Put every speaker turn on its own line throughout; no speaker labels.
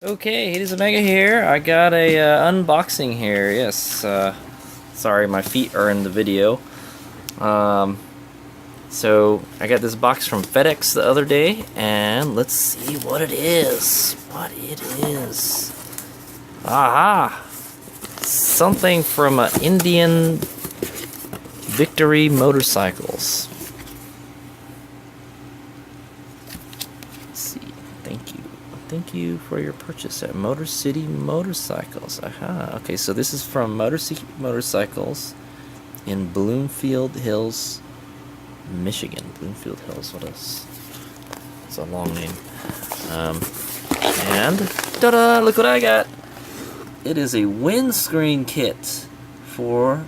Okay, it is Omega here. I got a unboxing here. Yes, sorry, my feet are in the video. So I got this box from FedEx the other day, and let's see what it is. Aha! Something from Indian Victory Motorcycles. Let's see. Thank you for your purchase at Motor City Motorcycles. Aha. Okay, so this is from Motor City Motorcycles in Bloomfield Hills, Michigan. Bloomfield Hills. What else? It's a long name. And ta-da! Look what I got. It is a windscreen kit for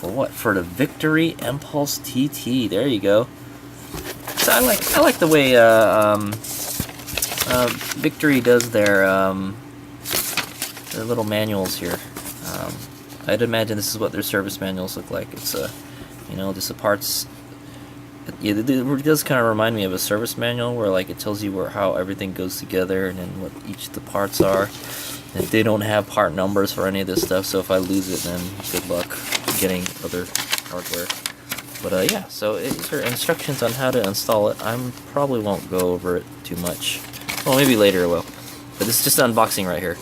what? For the Victory Empulse TT. There you go. So I like the way Victory does their little manuals here. I'd imagine this is what their service manuals look like. It's just the parts. It does kind of remind me of a service manual where like it tells you how everything goes together and then what each of the parts are. And they don't have part numbers for any of this stuff, so if I lose it, then good luck getting other hardware. But yeah, so these are instructions on how to install it. I probably won't go over it too much. Well, maybe later I will. But this is just an unboxing right here.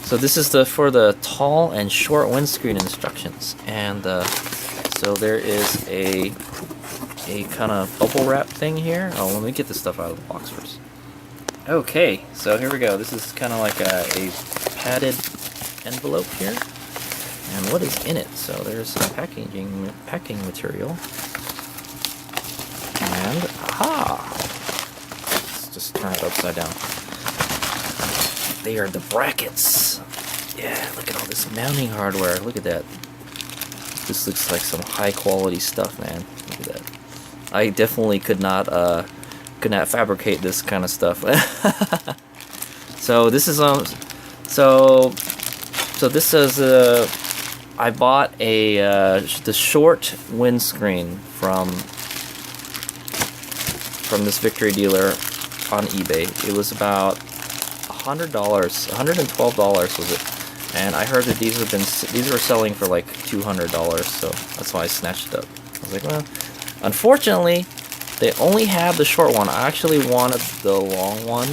So this is for the tall and short windscreen instructions. And so there is a kind of bubble wrap thing here. Oh, let me get this stuff out of the box first. Okay, so here we go. This is kind of like a padded envelope here. And what is in it? So there's some packing material. And aha! Let's just turn it upside down. They are the brackets. Yeah, look at all this mounting hardware. Look at that. This looks like some high quality stuff, man. Look at that. I definitely could not fabricate this kind of stuff. So this is so this is I bought the short windscreen from this Victory dealer on eBay. It was about $100, $112 was it, and I heard that these were selling for like $200, so that's why I snatched it up. I was like, well, unfortunately, they only have the short one. I actually wanted the long one.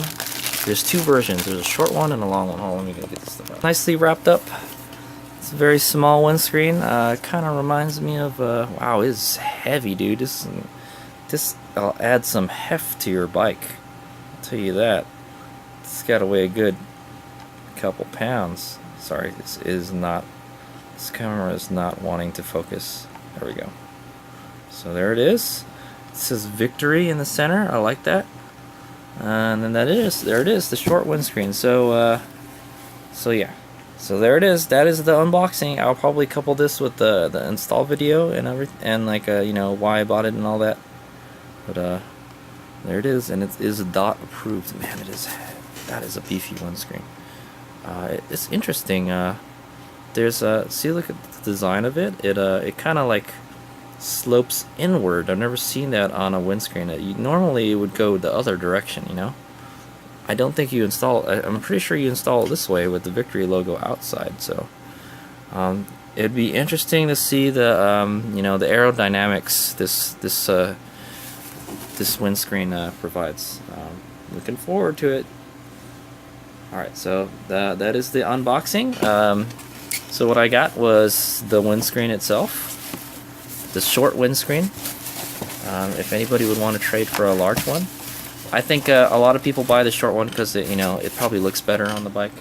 There's two versions. There's a short one and a long one. Hold on, let me go get this stuff out. Nicely wrapped up. It's a very small windscreen. Kind of reminds me of, wow, it's heavy, dude. This will add some heft to your bike. I'll tell you that. It's got to weigh a good couple pounds. Sorry, this camera is not wanting to focus. There we go. So there it is. It says Victory in the center. I like that. And then there it is, the short windscreen. So yeah. So there it is. That is the unboxing. I'll probably couple this with the install video and everything, and like why I bought it and all that. But there it is, and it is DOT approved. Man, that is a beefy windscreen. It's interesting. There's see, look at the design of it. It kind of like slopes inward. I've never seen that on a windscreen. Normally it would go the other direction, you know. I don't think you install. I'm pretty sure you install it this way with the Victory logo outside. So it'd be interesting to see the the aerodynamics this windscreen provides. Looking forward to it. All right, so that is the unboxing. So what I got was the windscreen itself. The short windscreen. If anybody would want to trade for a large one, I think a lot of people buy the short one because it probably looks better on the bike.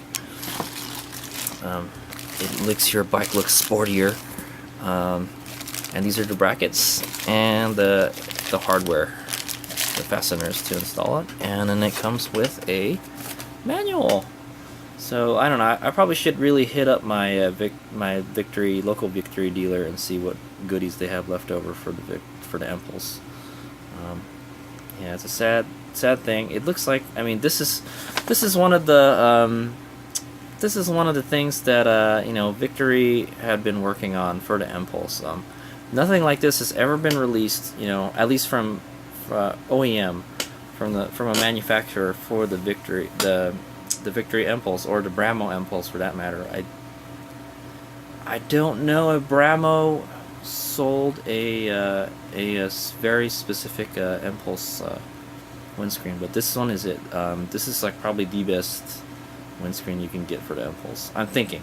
It makes your bike look sportier. And these are the brackets and the hardware, the fasteners to install it, and then it comes with a manual. So I don't know. I probably should really hit up my local Victory dealer and see what goodies they have left over for the Empulse. Yeah, it's a sad thing. It looks like, I mean, this is one of the things that Victory had been working on for the Empulse. Nothing like this has ever been released, at least from OEM from a manufacturer for the Victory Victory Empulse, or the Bramo Empulse for that matter. I don't know if Bramo sold a very specific Impulse windscreen, but this one is it. This is like probably the best windscreen you can get for the Impulse, I'm thinking.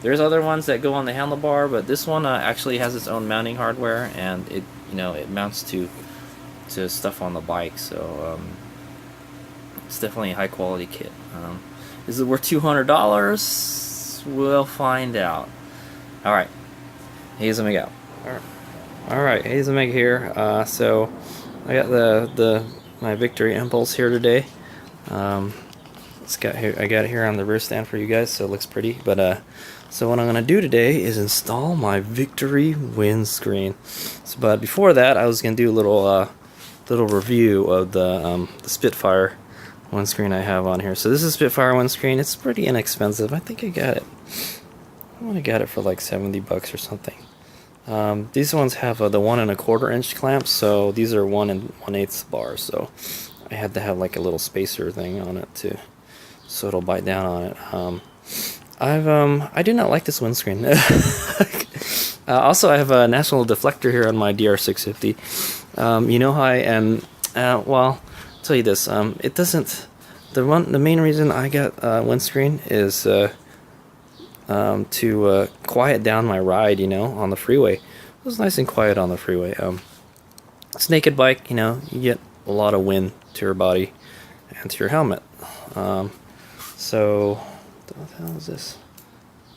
There's other ones that go on the handlebar, but this one actually has its own mounting hardware, and it mounts to stuff on the bike. So it's definitely a high quality kit. Is it worth $200? We'll find out. All right, here's a Meg out. All right, here's a Meg here. So I got my Victory Impulse here today. I got it here on the rear stand for you guys, so it looks pretty. But so what I'm gonna do today is install my Victory windscreen. But before that, I was gonna do a little review of the Spitfire windscreen I have on here. So this is Spitfire windscreen. It's pretty inexpensive. I think I got it for like $70 or something. These ones have the 1 1/4 inch clamps, so these are 1 1/8 bars. So I had to have like a little spacer thing on it so it'll bite down on it. I do not like this windscreen. Also, I have a national deflector here on my DR650. You know how I am. Well, I'll tell you this. It doesn't. The main reason I got windscreen is to quiet down my ride. On the freeway. It was nice and quiet on the freeway. It's a naked bike. You get a lot of wind to your body and to your helmet. So, what the hell is this?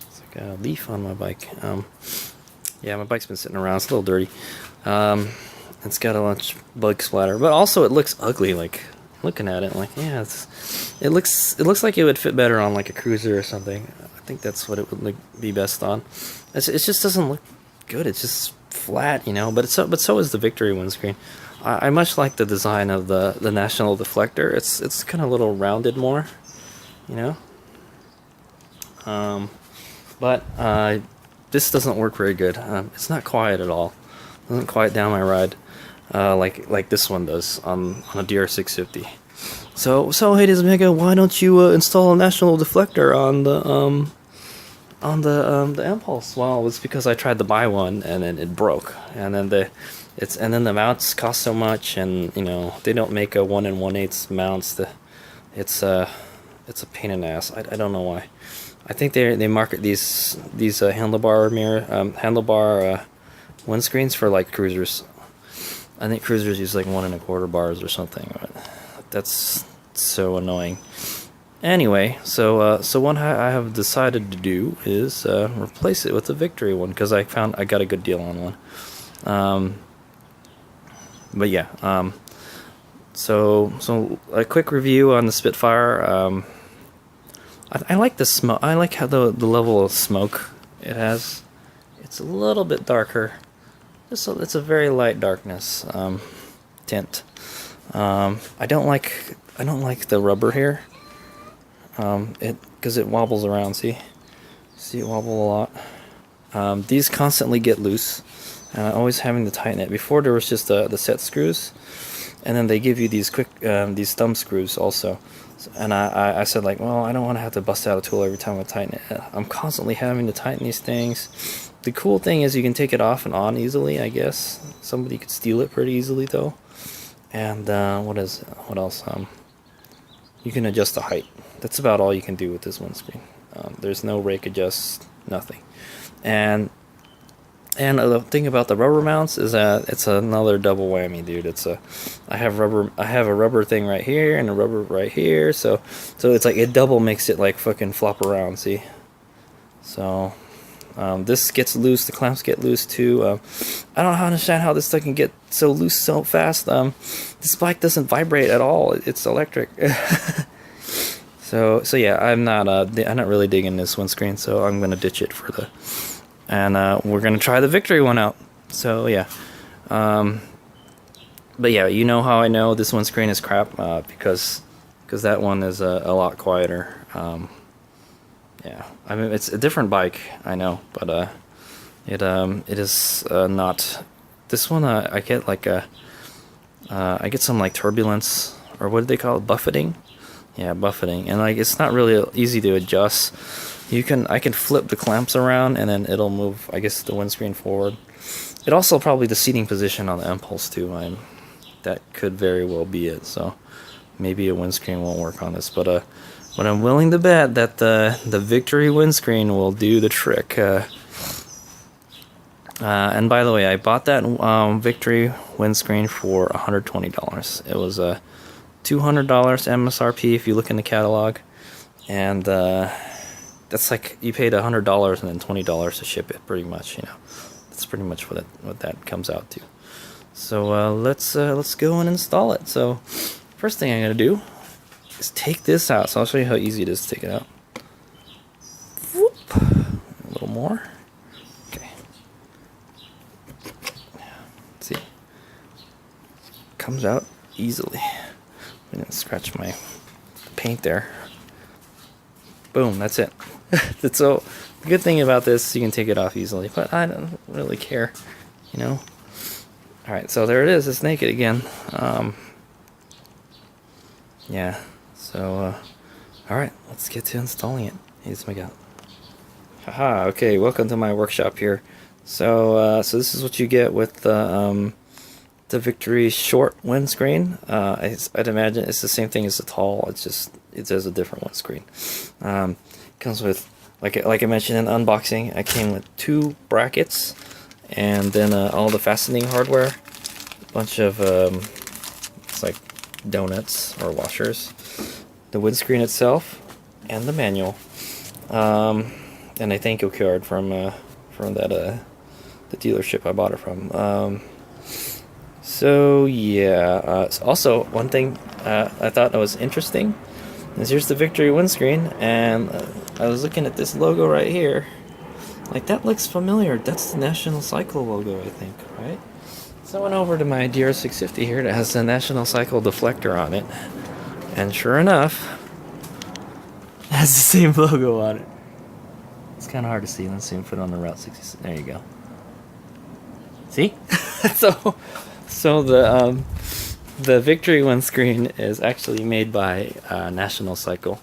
It's like a leaf on my bike. Yeah, my bike's been sitting around. It's a little dirty. It's got a bunch of bug splatter, but also it looks ugly. Like looking at it, like yeah, it looks like it would fit better on like a cruiser or something. I think that's what it would be best on. It just doesn't look good. It's just flat, But so is the Victory windscreen. I much like the design of the National Deflector. It's kind of a little rounded more, But this doesn't work very good. It's not quiet at all. It doesn't quiet down my ride like this one does on a DR650. So hey, Mega, why don't you install a National Deflector on the Impulse? Well, it's because I tried to buy one and then it broke, and then the mounts cost so much, and they don't make a 1 1/8 mounts. It's a pain in the ass. I don't know why. I think they market these handlebar windscreens for like cruisers. I think cruisers use like 1 1/4 bars or something. That's so annoying. Anyway, so what I have decided to do is replace it with the Victory one, because I got a good deal on one. But yeah, so a quick review on the Spitfire. I like the smoke. I like how the level of smoke it has. It's a little bit darker. It's a very light darkness tint. I don't like the rubber here. Because it wobbles around. See it wobble a lot. These constantly get loose, and I'm always having to tighten it. Before there was just the set screws, and then they give you these these thumb screws also. And I said, like, well, I don't want to have to bust out a tool every time I tighten it. I'm constantly having to tighten these things. The cool thing is you can take it off and on easily, I guess. Somebody could steal it pretty easily, though. And what else? You can adjust the height. That's about all you can do with this windscreen. There's no rake adjust, nothing. And the thing about the rubber mounts is that it's another double whammy, dude. I have a rubber thing right here and a rubber right here, so it's like it double makes it like fucking flop around. See, so this gets loose. The clamps get loose too. I don't understand how this thing can get so loose so fast. This bike doesn't vibrate at all. It's electric. So yeah, I'm not really digging this windscreen, so I'm gonna ditch it and we're gonna try the Victory one out. So yeah, but yeah, you know how I know this windscreen is crap, because that one is a lot quieter. Yeah, I mean, it's a different bike, I know, but it is not. This one I get like I get some like turbulence or what do they call it, buffeting? Yeah, buffeting. And like it's not really easy to adjust. I can flip the clamps around and then it'll move, I guess, the windscreen forward. It also probably the seating position on the Empulse too. That could very well be it. So maybe a windscreen won't work on this, but I'm willing to bet that the Victory windscreen will do the trick. And by the way, I bought that Victory windscreen for $120. It was $200 MSRP if you look in the catalog, and that's like you paid $100 and then $20 to ship it. Pretty much, you know, that's pretty much what that comes out to. So let's go and install it. So first thing I'm gonna do is take this out. So I'll show you how easy it is to take it out. Whoop. A little more. Okay. See, comes out easily. I'm gonna scratch my paint there. Boom, that's it. So the good thing about this, you can take it off easily, but I don't really care, you know. Alright, so there it is. It's naked again. Yeah, so alright, let's get to installing it. Here's my gun. Haha, okay, welcome to my workshop here. So this is what you get with the Victory short windscreen. I'd imagine it's the same thing as the tall, it's just it has a different windscreen. Comes with, like I mentioned in unboxing, I came with 2 brackets and then all the fastening hardware, a bunch of it's like donuts or washers, the windscreen itself, and the manual, and a thank you card from that the dealership I bought it from. So yeah, also one thing I thought that was interesting is here's the Victory windscreen, and I was looking at this logo right here. Like, that looks familiar. That's the National Cycle logo, I think, right? So I went over to my DR650 here that has the National Cycle deflector on it, and sure enough, it has the same logo on it. It's kind of hard to see. Let's see, put it on the Route 66. There you go. See? So the Victory windscreen is actually made by National Cycle.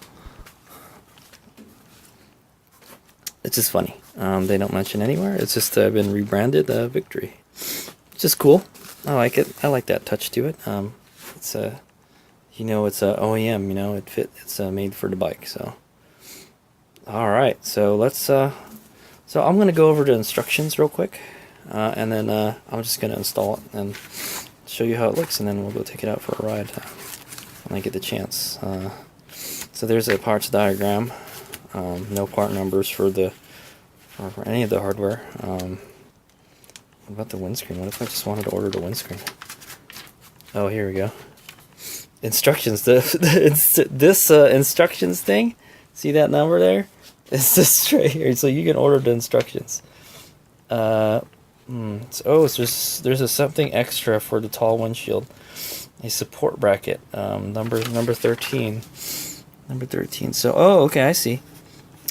It's just funny. They don't mention anywhere. It's just been rebranded Victory. It's just cool. I like it. I like that touch to it. It's a, you know, it's a OEM. You know, it's made for the bike. So, all right. So let's. So I'm gonna go over the instructions real quick, and then I'm just gonna install it and show you how it looks, and then we'll go take it out for a ride when I get the chance. So there's a parts diagram. No part numbers for any of the hardware. What about the windscreen? What if I just wanted to order the windscreen? Oh, here we go. Instructions. This instructions thing. See that number there? It's just right here, so you can order the instructions. So, there's something extra for the tall windshield. A support bracket. Number 13. Number 13. So, okay, I see.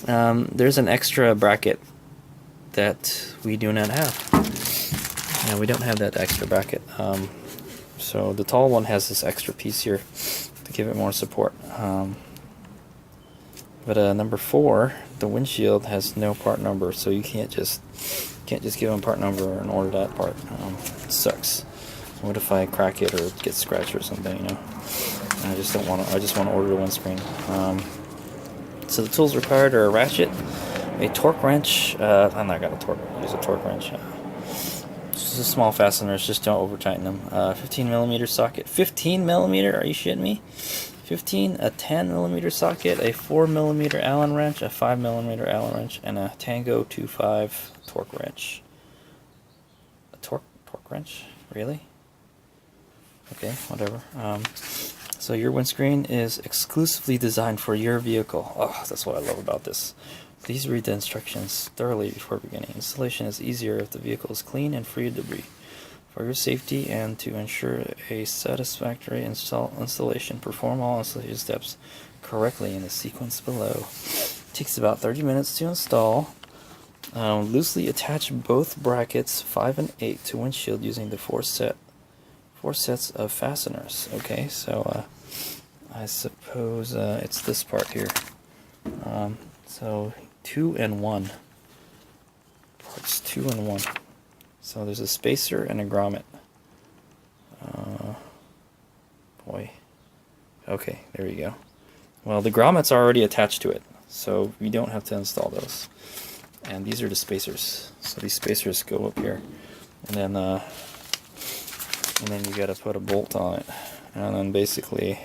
There's an extra bracket that we do not have. Yeah, we don't have that extra bracket. So the tall one has this extra piece here to give it more support. But number 4, the windshield has no part number, so you can't just give them part number and order that part. It sucks. What if I crack it or get scratched or something? You know, I just don't want to. I just want to order the windscreen. So the tools required are a ratchet, a torque wrench. I'm not gonna use a torque wrench. Just a small fasteners. Just don't over tighten them. 15mm socket. 15mm? Are you shitting me? 15, a 10mm socket, a 4mm Allen wrench, a 5mm Allen wrench, and a Tango 25 torque wrench. A torque wrench? Really? Okay, whatever. So your windscreen is exclusively designed for your vehicle. Oh, that's what I love about this. Please read the instructions thoroughly before beginning. Installation is easier if the vehicle is clean and free of debris. For your safety and to ensure a satisfactory installation, perform all installation steps correctly in the sequence below. It takes about 30 minutes to install. Loosely attach both brackets 5 and 8 to windshield using the four sets of fasteners. Okay, so I suppose it's this part here. So 2 and 1. Parts 2 and 1. So there's a spacer and a grommet. Boy. Okay, there you go. Well, the grommets are already attached to it, so we don't have to install those. And these are the spacers. So these spacers go up here, and then you gotta put a bolt on it. And then basically,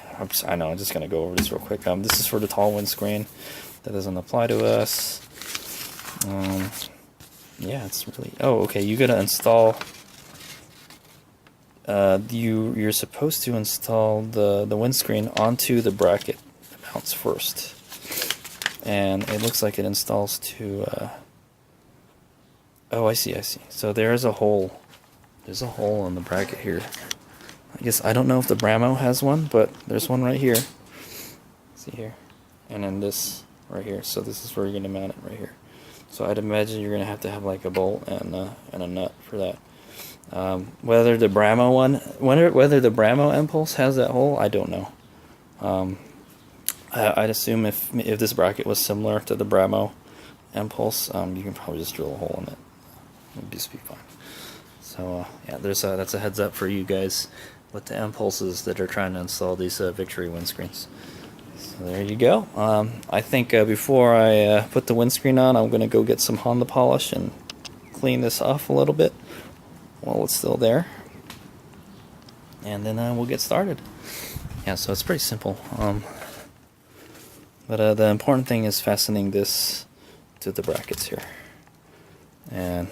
I know, I'm just gonna go over this real quick. This is for the tall windscreen. That doesn't apply to us. Yeah, it's really. Oh, okay. You gotta install. You're supposed to install the windscreen onto the bracket mounts first, and it looks like it installs to. Oh, I see. So there's a hole. There's a hole in the bracket here. I guess I don't know if the Bramo has one, but there's one right here. See here, and then this right here. So this is where you're gonna mount it right here. So I'd imagine you're gonna have to have like a bolt and a nut for that. Whether the Bramo one, whether the Bramo Empulse has that hole, I don't know. I'd assume if this bracket was similar to the Bramo Empulse, you can probably just drill a hole in it. It'd just be fine. So yeah, that's a heads up for you guys with the Impulses that are trying to install these Victory windscreens. So there you go. I think before I put the windscreen on, I'm gonna go get some Honda polish and clean this off a little bit while it's still there, and then we'll get started. Yeah, so it's pretty simple. But the important thing is fastening this to the brackets here, and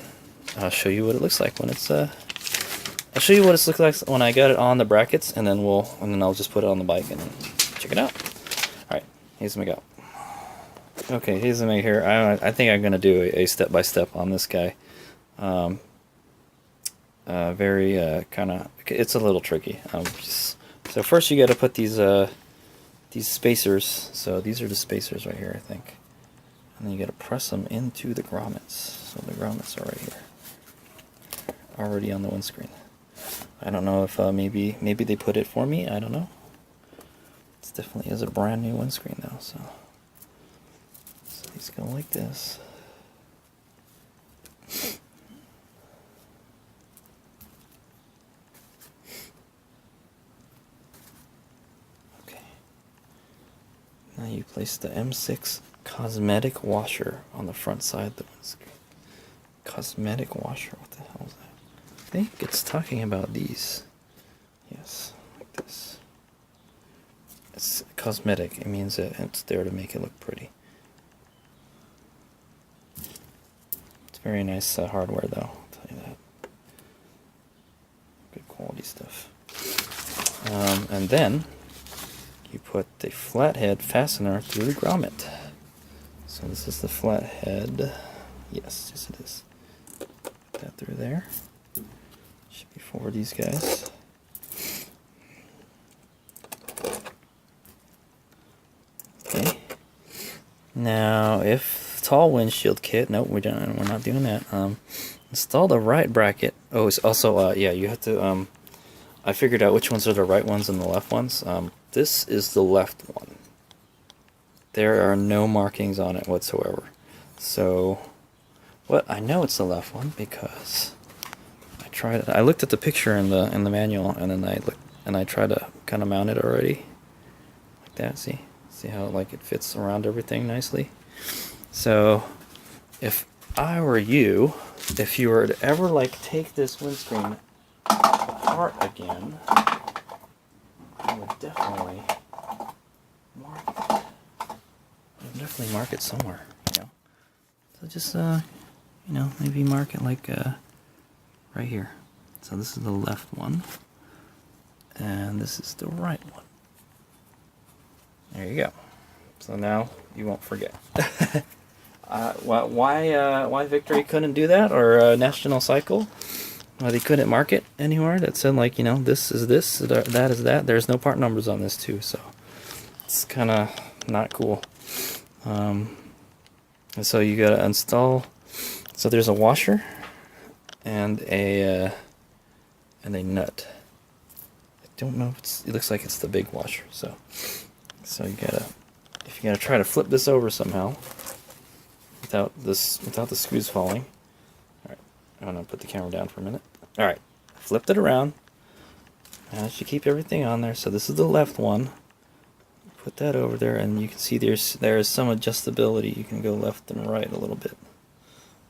I'll show you what it looks like when it's. I'll show you what it looks like when I got it on the brackets, and then I'll just put it on the bike and then check it out. All right, here's my go. Okay, here's my here. I think I'm gonna do a step-by-step on this guy. Very kind of. It's a little tricky. So first you got to put these spacers. So these are the spacers right here, I think. And then you got to press them into the grommets. So the grommets are right here, already on the windscreen. I don't know if maybe they put it for me. I don't know. It definitely is a brand new windscreen though. So these go like this. Now you place the M6 Cosmetic Washer on the front side of the windscreen. Cosmetic Washer, what the hell is that? I think it's talking about these. Yes, like this. It's cosmetic. It means that it's there to make it look pretty. It's very nice hardware though, I'll tell you that. Good quality stuff. And then you put the flathead fastener through the grommet. So this is the flathead. Yes, it is. Put that through there. Should be for these guys. Okay. Now, if tall windshield kit, nope, we're not doing that. Install the right bracket. Oh, it's also yeah, you have to. I figured out which ones are the right ones and the left ones. This is the left one. There are no markings on it whatsoever. So, I know it's the left one because I tried it. I looked at the picture in the manual, and then I tried to kind of mount it already, like that. See how it fits around everything nicely. So, if I were you, if you were to ever take this windscreen apart again, I would definitely mark it. Somewhere, So just maybe mark it right here. So this is the left one, and this is the right one. There you go. So now you won't forget. Why Victory couldn't do that, or National Cycle? Well, they couldn't mark it anywhere that said this is this, that is that. There's no part numbers on this too, so it's kind of not cool. And so you gotta install. So there's a washer and a nut. don't know if it looks like it's the big washer. So you gotta, if you gotta try to flip this over somehow without the screws falling. All right, I'm gonna put the camera down for a minute. All right, flipped it around. Now I should keep everything on there. So this is the left one. Put that over there, and you can see there's some adjustability. You can go left and right a little bit,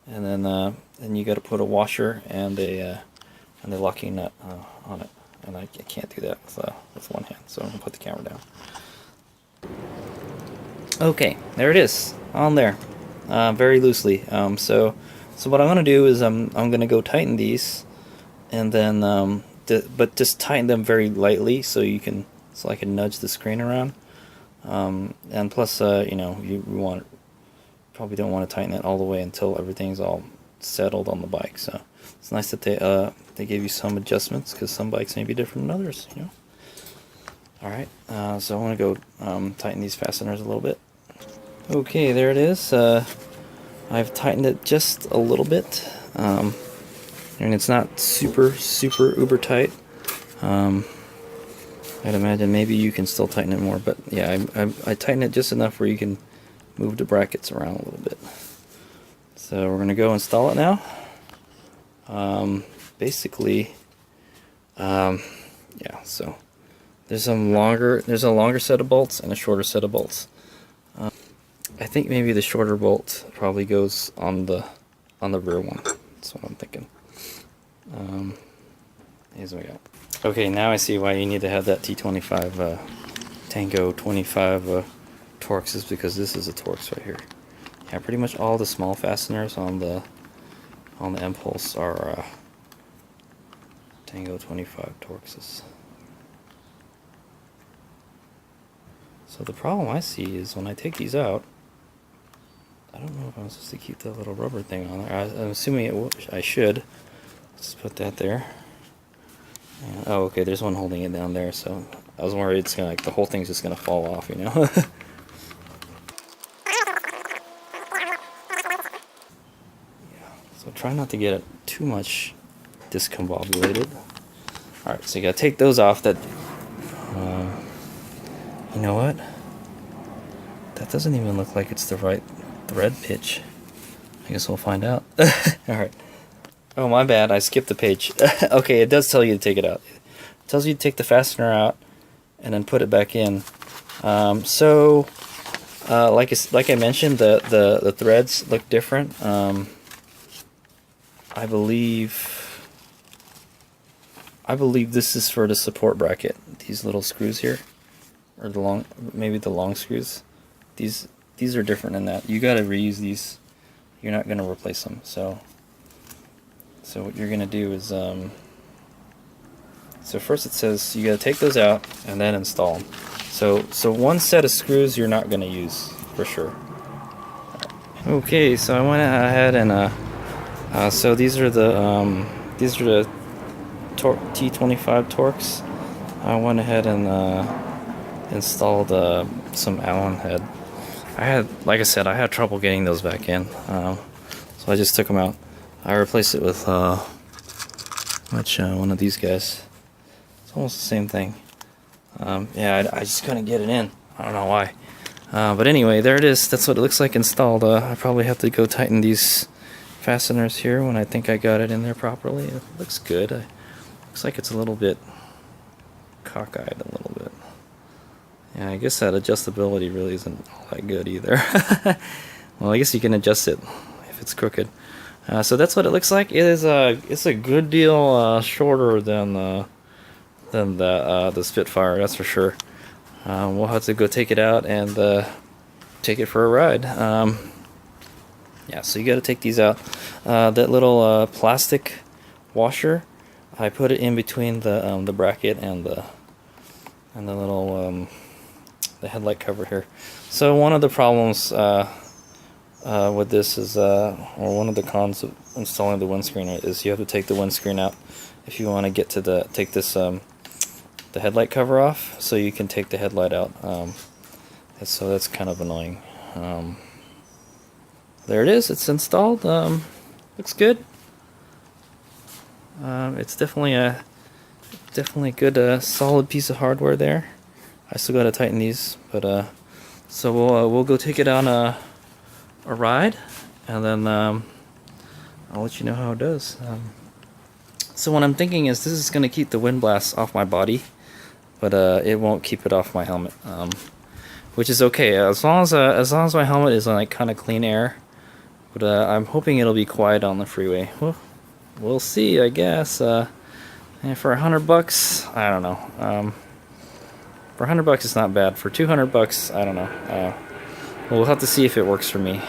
and then you got to put a washer and a locking nut on it. And I can't do that with one hand, so I'm gonna put the camera down. Okay, there it is on there, very loosely. So what I'm gonna do is I'm gonna go tighten these, and then but just tighten them very lightly so I can nudge the screen around. And plus, you know, you probably don't want to tighten it all the way until everything's all settled on the bike. So it's nice that they gave you some adjustments, because some bikes may be different than others, you know. All right, so I want to go tighten these fasteners a little bit. Okay, there it is. I've tightened it just a little bit, and it's not super uber tight. I'd imagine maybe you can still tighten it more, but yeah, I tighten it just enough where you can move the brackets around a little bit. So we're gonna go install it now. Basically, yeah. So there's a longer set of bolts and a shorter set of bolts. I think maybe the shorter bolt probably goes on the rear one. That's what I'm thinking. Here's what we got. Okay, now I see why you need to have that T25 Tango 25 Torx, is because this is a Torx right here. Yeah, pretty much all the small fasteners on the Empulse are Tango 25 Torxes. So the problem I see is when I take these out, I don't know if I'm supposed to keep that little rubber thing on there. I'm assuming I should. Let's put that there. Oh, okay, there's one holding it down there, so I was worried it's gonna, like, the whole thing's just gonna fall off, you know? Yeah, so try not to get it too much discombobulated. Alright, so you gotta take those off. That, you know what? That doesn't even look like it's the right thread pitch. I guess we'll find out. Alright. Oh, my bad, I skipped the page. Okay, it does tell you to take it out. It tells you to take the fastener out and then put it back in. Like I mentioned, the threads look different. I believe this is for the support bracket. These little screws here, or maybe the long screws. These are different in that. You got to reuse these. You're not going to replace them. So what you're going to do is, so first it says you got to take those out and then install them. So one set of screws you're not going to use for sure. Okay, so I went ahead and so these are the T25 Torx. I went ahead and installed some Allen head. Like I said, I had trouble getting those back in, so I just took them out. I replaced it with one of these guys. It's almost the same thing. Yeah, I just couldn't get it in. I don't know why. But anyway, there it is. That's what it looks like installed. I probably have to go tighten these fasteners here when I think I got it in there properly. It looks good. Looks like it's a little bit cockeyed a little bit. Yeah, I guess that adjustability really isn't all that good either. Well, I guess you can adjust it if it's crooked. So that's what it looks like. It's a good deal shorter than the Spitfire, that's for sure. We'll have to go take it out and take it for a ride. Yeah, so you got to take these out. That little plastic washer, I put it in between the bracket and the little the headlight cover here. So one of the problems with this is, or one of the cons of installing the windscreen is you have to take the windscreen out if you want to get to take this the headlight cover off, so you can take the headlight out. So that's kind of annoying. There it is. It's installed. Looks good. It's definitely definitely a good solid piece of hardware there. I still gotta tighten these, but so we'll go take it on a ride, and then I'll let you know how it does. So what I'm thinking is this is gonna keep the wind blasts off my body, but it won't keep it off my helmet, which is okay as long as my helmet is like kind of clean air. But I'm hoping it'll be quiet on the freeway. Well, we'll see, I guess. And for $100, I don't know. For $100, it's not bad. For $200, I don't know. Well, we'll have to see if it works for me.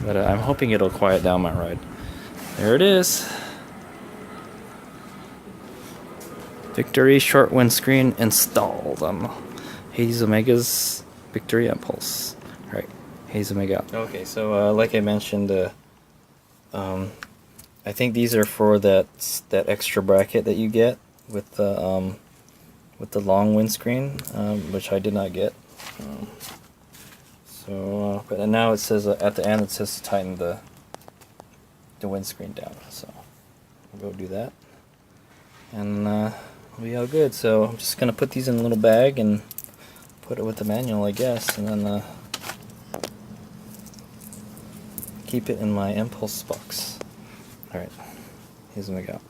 But I'm hoping it'll quiet down my ride. There it is. Victory short windscreen installed on Hades Omega's Victory Empulse. Alright, Hades Omega. Okay, so like I mentioned, I think these are for that extra bracket that you get with the long windscreen, which I did not get. But now it says at the end it says to tighten the windscreen down. So we'll go do that, and we'll be all good. So I'm just gonna put these in a little bag and put it with the manual, I guess, and then keep it in my Empulse box. All right, here's what we got.